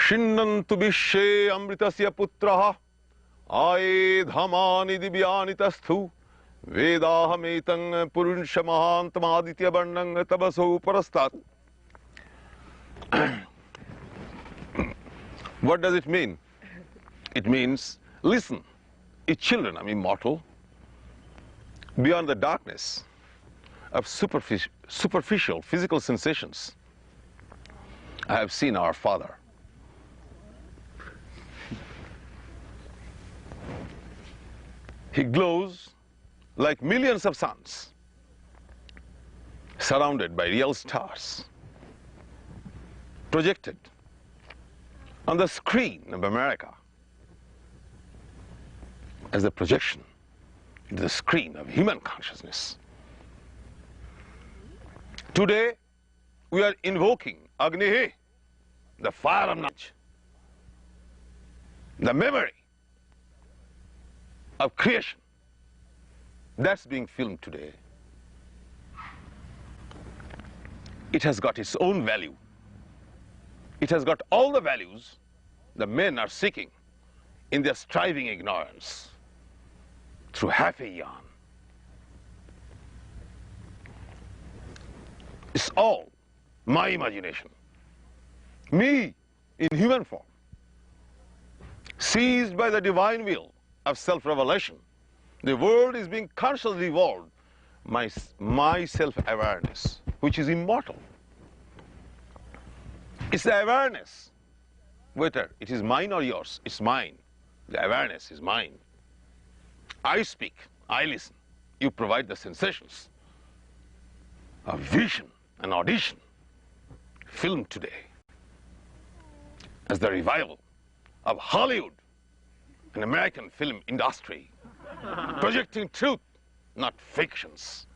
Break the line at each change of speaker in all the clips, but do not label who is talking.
Shinnantu Bishe Amritasya Putraha Aye Dhamani Divyani Tasthu Vedahametang Purunshamahantmaditya Bandang Tabaso Parastat. What does it mean? It means, listen, ye children are immortal. Beyond the darkness of superficial physical sensations, I have seen our Father. He glows like millions of suns, surrounded by real stars, projected on the screen of America as a projection into the screen of human consciousness. Today, we are invoking Agnihi, the fire of knowledge, the memory of creation. That's being filmed today. It has got its own value. It has got all the values the men are seeking in their striving ignorance through half a yarn. It's all my imagination. Me in human form, seized by the divine will of self-revelation. The world is being consciously evolved. My self-awareness, which is immortal. It's the awareness, whether it is mine or yours, it's mine. The awareness is mine. I speak, I listen. You provide the sensations. A vision, an audition, filmed today as the revival of Hollywood, an American film industry, projecting truth, not fictions.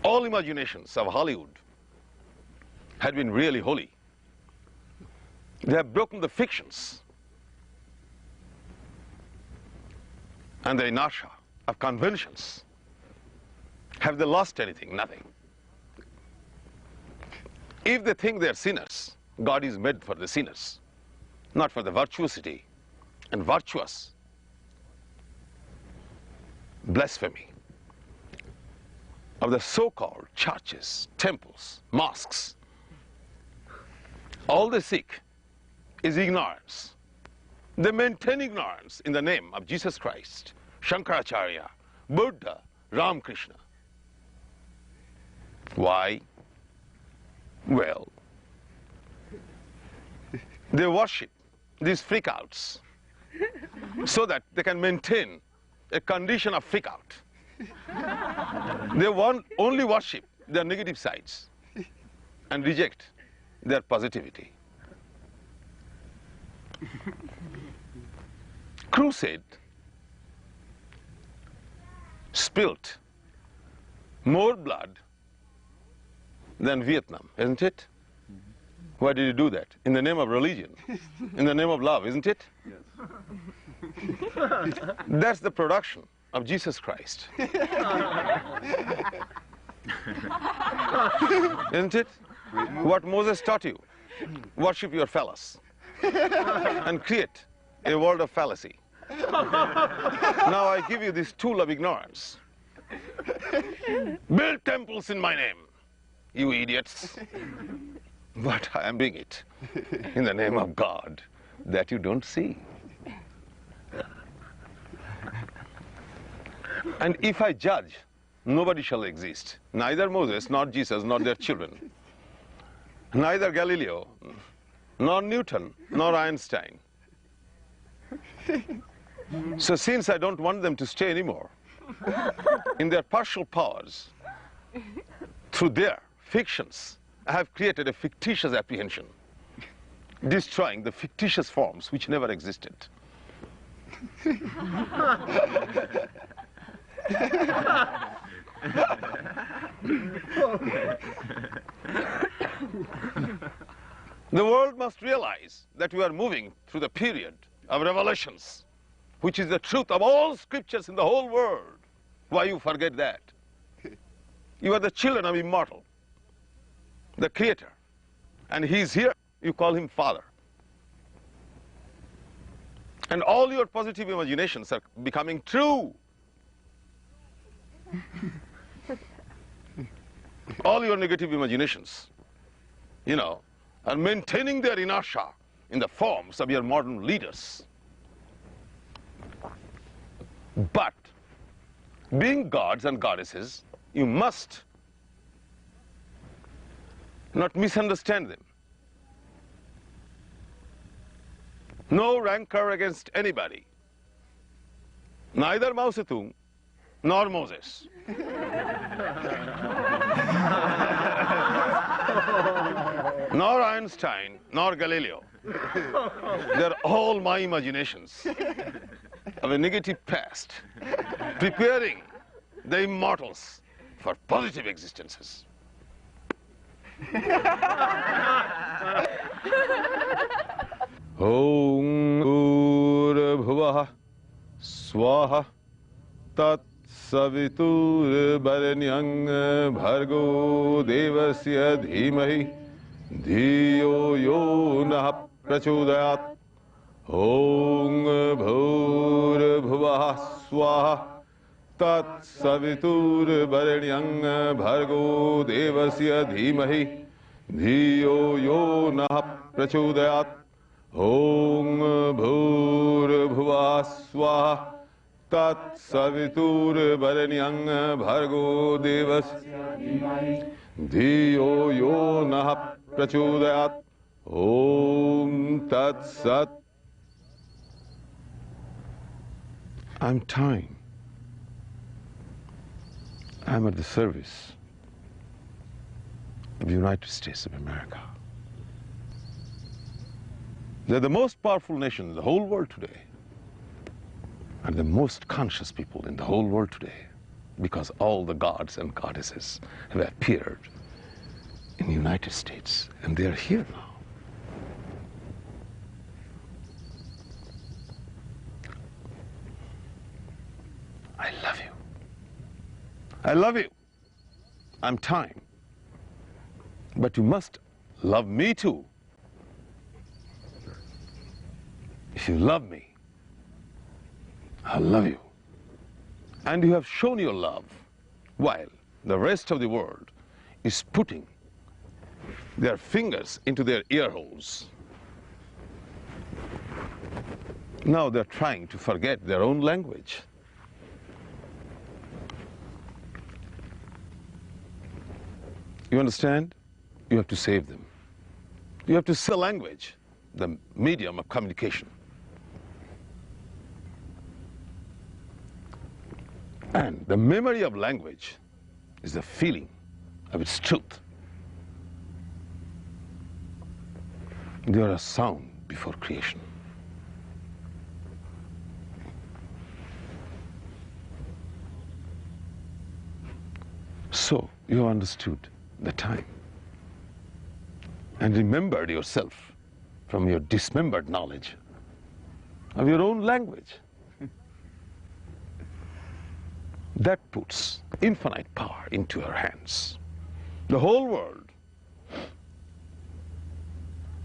All imaginations of Hollywood had been really holy. They have broken the fictions and the inertia of conventions. Have they lost anything? Nothing. If they think they are sinners, God is made for the sinners, not for the virtuosity and virtuous blasphemy of the so-called churches, temples, mosques. All they seek is ignorance. They maintain ignorance in the name of Jesus Christ, Shankaracharya, Buddha, Ramakrishna. Why? Well, they worship these freakouts so that they can maintain a condition of freakout. They only worship their negative sides and reject their positivity. Crusade spilt more blood than Vietnam, isn't it? Why did you do that? In the name of religion, in the name of love, isn't it? Yes. That's the production of Jesus Christ. Isn't it? What Moses taught you, worship your fellows and create a world of fallacy. Now I give you this tool of ignorance. Build temples in my name, you idiots. But I am doing it in the name of God that you don't see. And if I judge, nobody shall exist. Neither Moses, nor Jesus, nor their children. Neither Galileo, nor Newton, nor Einstein. So since I don't want them to stay anymore, in their partial powers, through their fictions, I have created a fictitious apprehension, destroying the fictitious forms which never existed. The world must realize that we are moving through the period of revelations, which is the truth of all scriptures in the whole world. Why you forget that? You are the children of immortal, the Creator and he's here, you call him Father. And all your positive imaginations are becoming true. All your negative imaginations, are maintaining their inertia in the forms of your modern leaders. But being gods and goddesses, you must not misunderstand them. No rancor against anybody. Neither Mao Zedong nor Moses. Nor Einstein, nor Galileo. They're all my imaginations of a negative past, preparing the immortals for positive existences. Om Bhuvah Swaha Tat Savitur Bharenyang Bhargo Devasya Dhimahi Dhiyo Yo Nah Prachodayat. Om Bhuvah Swaha Tat Savitur Bharenyang Bhargo Devasya Dhimahi Dhiyo Yo Nah Prachodayat. Om Bhuvah Swaha Tat Savitur Bharenyang Bhargo Devasya Dhiyo Yo Nah Prachodayat. Om Tat Sat. I'm time. I'm at the service of the United States of America. They're the most powerful nation in the whole world today, and the most conscious people in the whole world today, because all the gods and goddesses have appeared in the United States, and they're here now. I love you. I love you. I'm time. But you must love me too. If you love me, I'll love you. And you have shown your love while the rest of the world is putting their fingers into their ear holes. Now they're trying to forget their own language. You understand? You have to save them. You have to sell language, the medium of communication. And the memory of language is the feeling of its truth. They are a sound before creation. So you have understood the time and remembered yourself from your dismembered knowledge of your own language. That puts infinite power into your hands. The whole world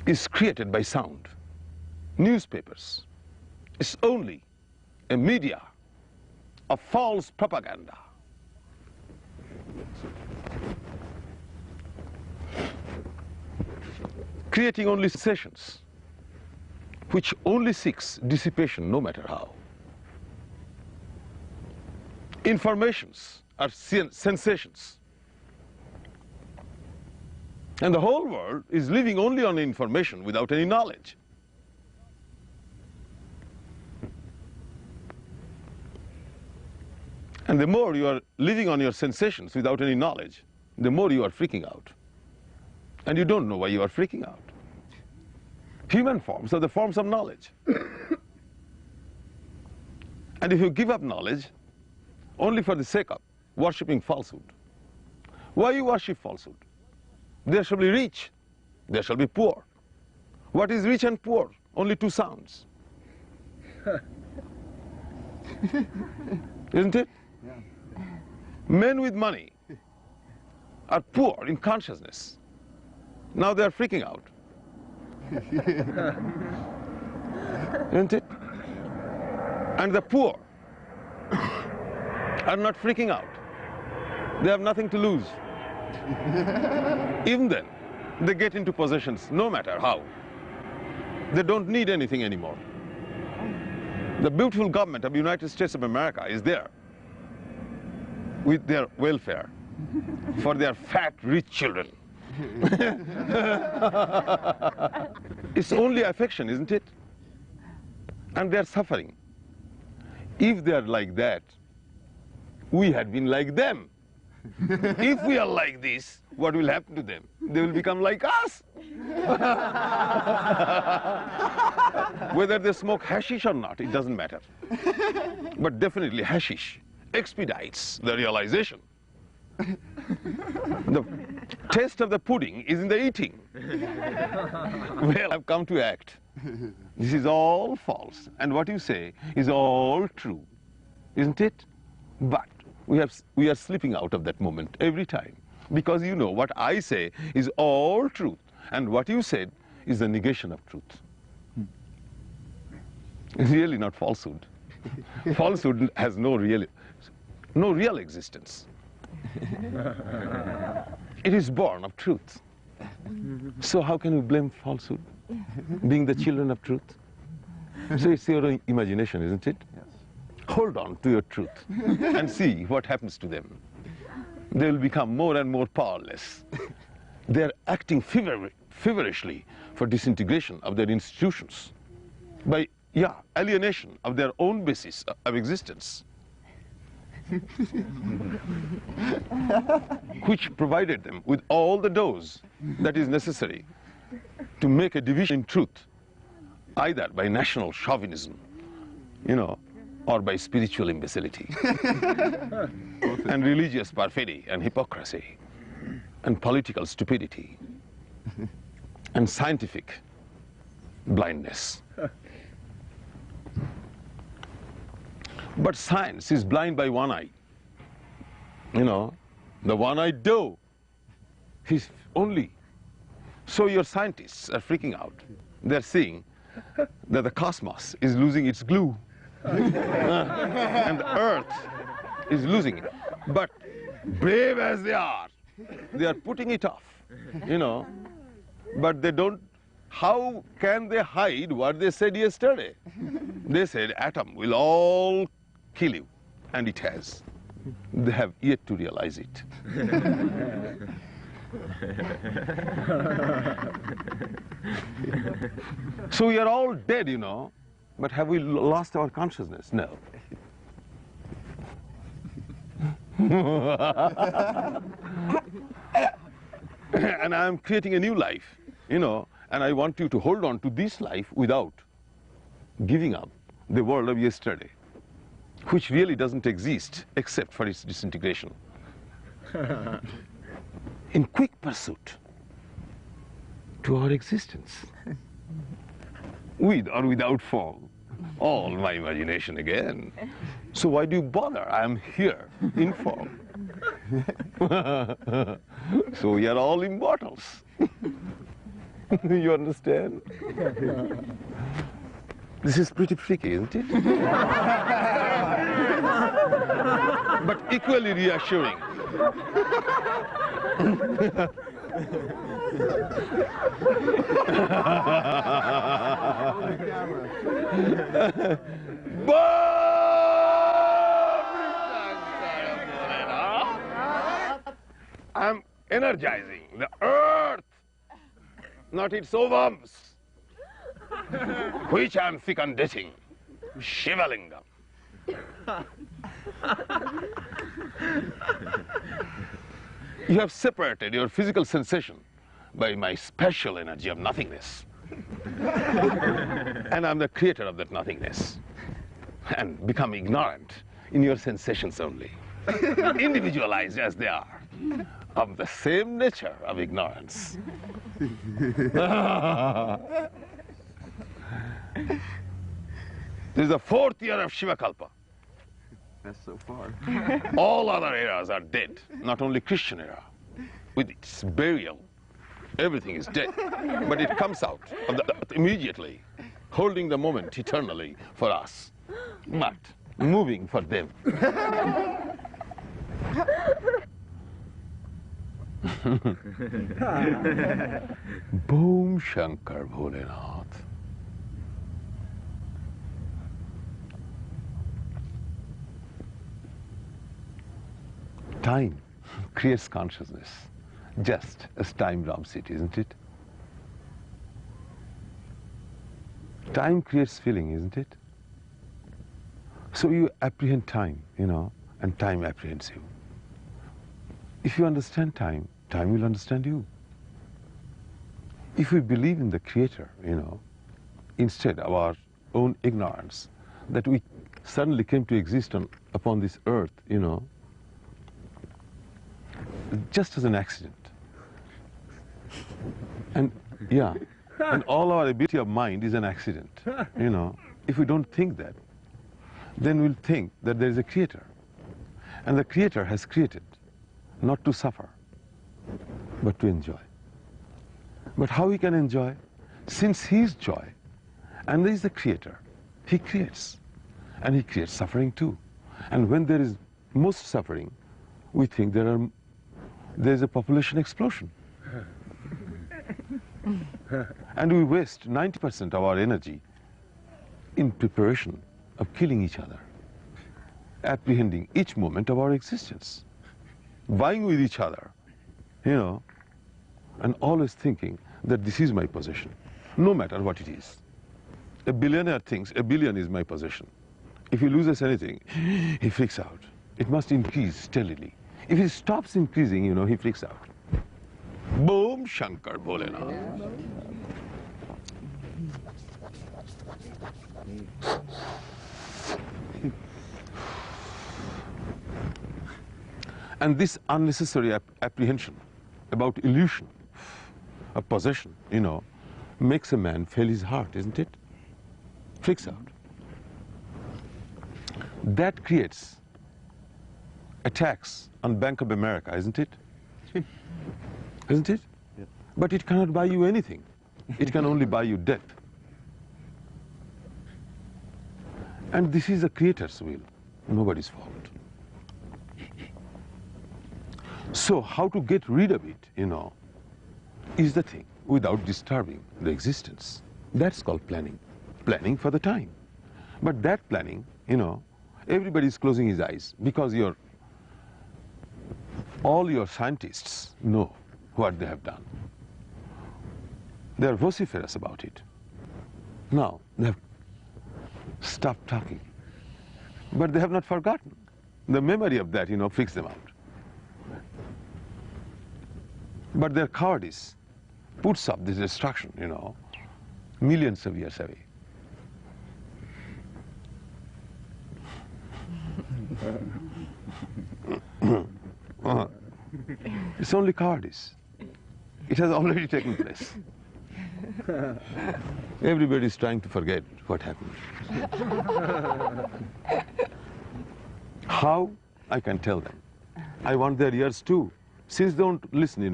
is created by sound. Newspapers is only a media of false propaganda. Creating only sensations, which only seeks dissipation no matter how. Informations are sensations. And the whole world is living only on information without any knowledge. And the more you are living on your sensations without any knowledge, the more you are freaking out. And you don't know why you are freaking out. Human forms are the forms of knowledge. And if you give up knowledge only for the sake of worshipping falsehood, why you worship falsehood? There shall be rich, there shall be poor. What is rich and poor? Only two sounds. Isn't it?
Yeah.
Men with money are poor in consciousness. Now they are freaking out. Isn't it? And the poor are not freaking out. They have nothing to lose. Even then, they get into possessions, no matter how. They don't need anything anymore. The beautiful government of the United States of America is there with their welfare for their fat, rich children. It's only affection, isn't it? And they're suffering. If they're like that, we had been like them. If we are like this, what will happen to them? They will become like us. Whether they smoke hashish or not, it doesn't matter. But definitely hashish expedites the realization. The taste of the pudding is in the eating. Well, I've come to act. This is all false. And what you say is all true. Isn't it? But we are slipping out of that moment every time. Because you know what I say is all truth. And what you said is the negation of truth. It's really not falsehood. Falsehood has no real existence. It is born of truth. So how can we blame falsehood, being the children of truth? So it's your imagination, isn't it? Yes. Hold on to your truth and see what happens to them. They will become more and more powerless. They are acting feverishly for disintegration of their institutions by, alienation of their own basis of existence. Which provided them with all the dose that is necessary to make a division in truth, either by national chauvinism, or by spiritual imbecility, and religious perfidy and hypocrisy, and political stupidity, and scientific blindness. But science is blind by one eye. The one-eyed doe. He's only. So your scientists are freaking out. They're seeing that the cosmos is losing its glue. And the earth is losing it. But brave as they are putting it off, But they don't. How can they hide what they said yesterday? They said atom will all kill you, and it has. They have yet to realize it. So we are all dead, but have we lost our consciousness? No. And I am creating a new life, and I want you to hold on to this life without giving up the world of yesterday, which really doesn't exist except for its disintegration. In quick pursuit to our existence, with or without form, all my imagination again. So why do you bother? I am here in form. So we are all immortals. You understand? This is pretty freaky, isn't it? But equally reassuring. I'm energizing the earth, not its ovums, which I'm fecundating, Shiva lingam. You have separated your physical sensation by my special energy of nothingness. And I'm the creator of that nothingness. And become ignorant in your sensations only, individualized as they are, of the same nature of ignorance. This is the 4th year of Shiva Kalpa.
That's so far.
All other eras are dead, not only Christian era, with its burial Everything is dead. But it comes out of immediately, holding the moment eternally for us, but moving for them. Boom Shankar Bholenath. Time creates consciousness, just as time robs it, isn't it? Time creates feeling, isn't it? So you apprehend time, and time apprehends you. If you understand time, time will understand you. If we believe in the Creator, instead of our own ignorance, that we suddenly came to exist upon this earth, just as an accident. And yeah, and all our ability of mind is an accident, If we don't think that, then we'll think that there is a Creator. And the Creator has created, not to suffer, but to enjoy. But how he can enjoy? Since he is joy, and he is the Creator, he creates. And he creates suffering too. And when there is most suffering, we think there is a population explosion. And we waste 90% of our energy in preparation of killing each other, apprehending each moment of our existence, vying with each other, and always thinking that this is my possession, no matter what it is. A billionaire thinks a billion is my possession. If he loses anything, he freaks out. It must increase steadily. If it stops increasing, he freaks out. Boom Shankar Bholenath. And this unnecessary apprehension about illusion of possession, makes a man fail his heart, isn't it? Freaks out. That creates attacks on Bank of America, isn't it? Isn't it?
Yep.
But it cannot buy you anything. It can only buy you death. And this is the Creator's will, nobody's fault. So how to get rid of it, is the thing, without disturbing the existence. That's called planning. Planning for the time. But that planning, everybody is closing his eyes because all your scientists know what they have done. They are vociferous about it. Now, they have stopped talking. But they have not forgotten. The memory of that, freaks them out. But their cowardice puts up this destruction, millions of years away. It's only cowardice. It has already taken place. Everybody is trying to forget what happened. How? I can tell them. I want their ears too. Since they don't listen,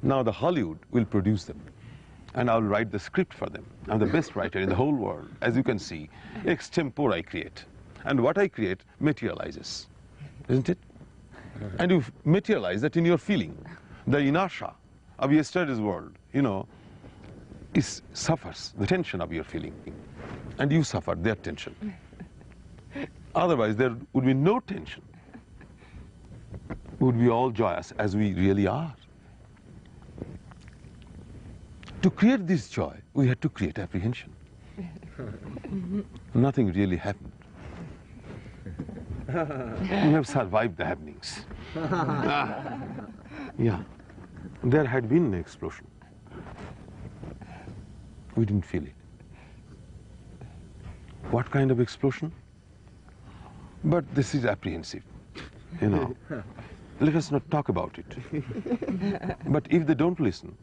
now the Hollywood will produce them. And I'll write the script for them. I'm the best writer in the whole world. As you can see, extempore I create. And what I create materializes. Isn't it? And you materialize that in your feeling. The inertia of yesterday's world, suffers the tension of your feeling. And you suffer their tension. Otherwise, there would be no tension. We would be all joyous as we really are. To create this joy, we had to create apprehension. Nothing really happened. We have survived the happenings. Yeah. There had been an explosion. We didn't feel it. What kind of explosion? But this is apprehensive, Let us not talk about it. But if they don't listen,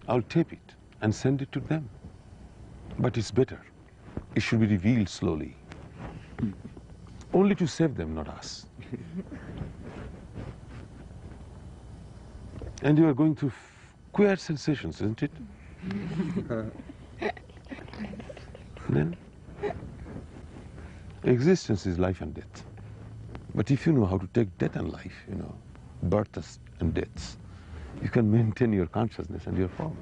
I'll tape it and send it to them. But it's better. It should be revealed slowly. Only to save them, not us. And you are going through Queer sensations, isn't it? Then, existence is life and death. But if you know how to take death and life, you know, births and deaths, you can maintain your consciousness and your form.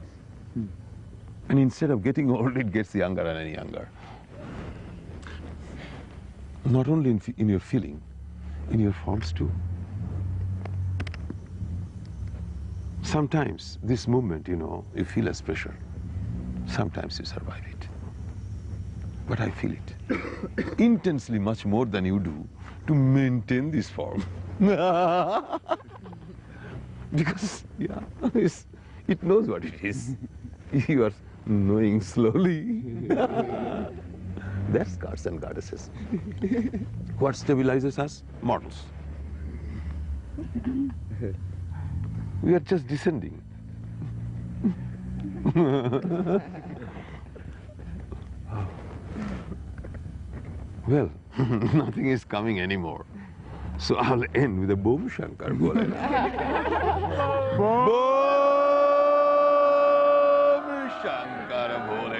And instead of getting old, it gets younger and younger. Not only in your feeling, in your forms too. Sometimes this movement, you know, you feel as pressure. Sometimes you survive it. But I feel it intensely, much more than you do, to maintain this form. Because, yeah, it knows what it is. You are knowing slowly. That's gods and goddesses. What stabilizes us? Mortals. We are just descending. Well, nothing is coming anymore. So I'll end with a Boom Shankar Bholenath. Boom Shankar Bholenath.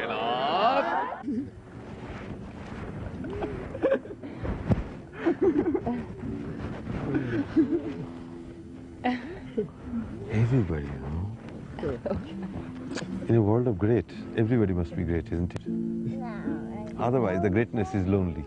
Everybody, you know. In a world of great, everybody must be great, isn't it? Otherwise, the greatness is lonely.